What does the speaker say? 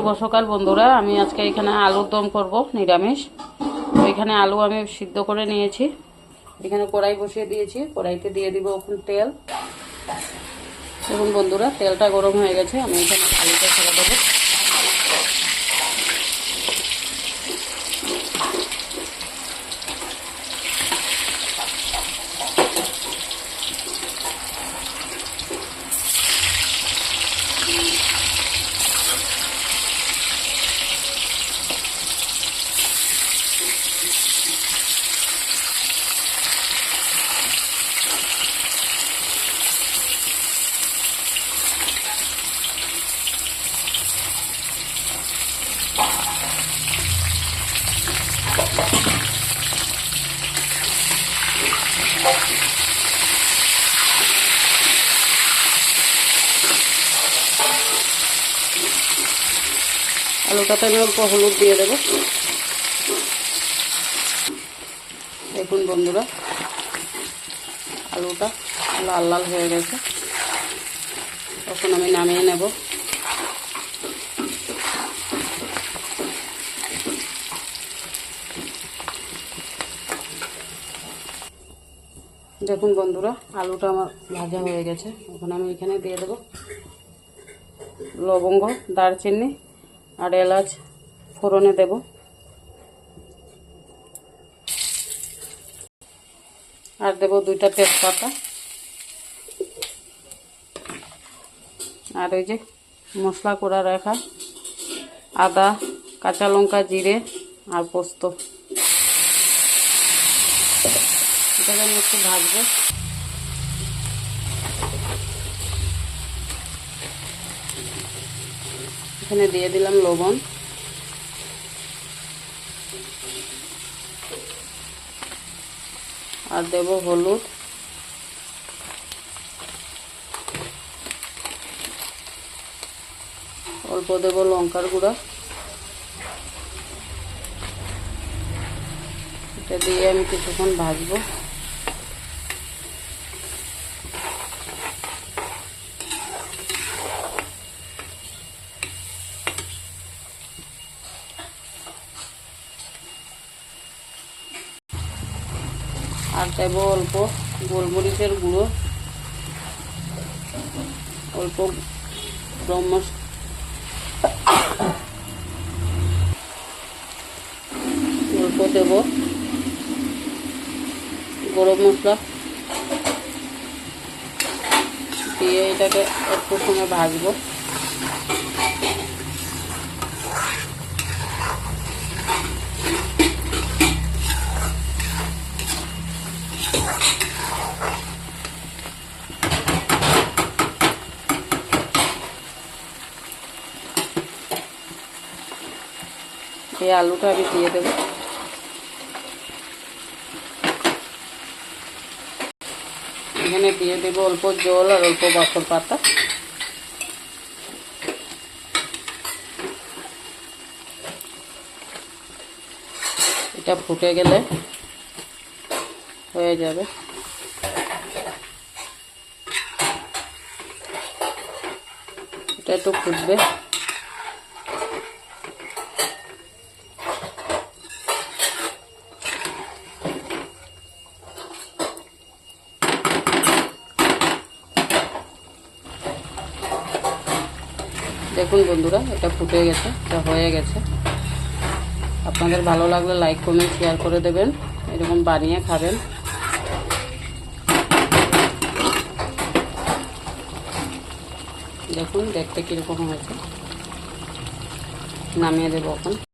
শুভ সকাল বন্ধুরা। আমি আজকে এখানে আলুর দম করব নিরামিষ। তো এখানে আলু আমি সিদ্ধ করে নিয়েছি। এখানে কড়াই বসিয়ে দিয়েছি, কড়াইতে দিয়ে দিব এখন তেল। দেখুন বন্ধুরা, তেলটা গরম হয়ে গেছে, আমি এখানে আলুটা ছেড়ে দেবো। আলুটাতে আমি অল্প হলুদ দিয়ে দেবো। দেখুন বন্ধুরা, আলুটা লাল লাল হয়ে গেছে, তখন আমি নামিয়ে নেব। দেখুন বন্ধুরা, আলুটা আমার ভাজা হয়ে গেছে। এখন আমি এখানে দিয়ে দেব লবঙ্গ, দারচিনি আর এলাচ ফোড়নে দেব। আর দেব 2টা তেজপাতা, আর ওই যে মশলা করে রাখা আদা, কাঁচা লঙ্কা, জিরে আর পোস্ত। এটাকে আমি একটু ভাজবো। এখানে দিয়ে দিলাম লবণ, আর দেব হলুদ, অল্প দেব লঙ্কার গুঁড়া। এটা দিয়ে আমি কিছুক্ষণ ভাজবো। আর দেব অল্প গোলমরিচের গুঁড়ো, অল্প গরম মশলা, অল্প দেব গরম মশলা দিয়ে এটাকে একটু সময় ভাজবো। এই আলুটা আমি দিয়ে দেবো। এখানে দিয়ে দেবো অল্প জল আর অল্প বাসর পাতা। এটা ফুটে গেলে হয়ে যাবে। এটা একটু ফুটবে। দেখুন বন্ধুরা, এটা ফুটে গেছে, এটা হয়ে গেছে। আপনাদের ভালো লাগলে লাইক কমেন্ট শেয়ার করে দেবেন, এরকম বানিয়ে খাবেন। দেখুন দেখতে কীরকম হয়েছে, নামিয়ে দেবো এখন।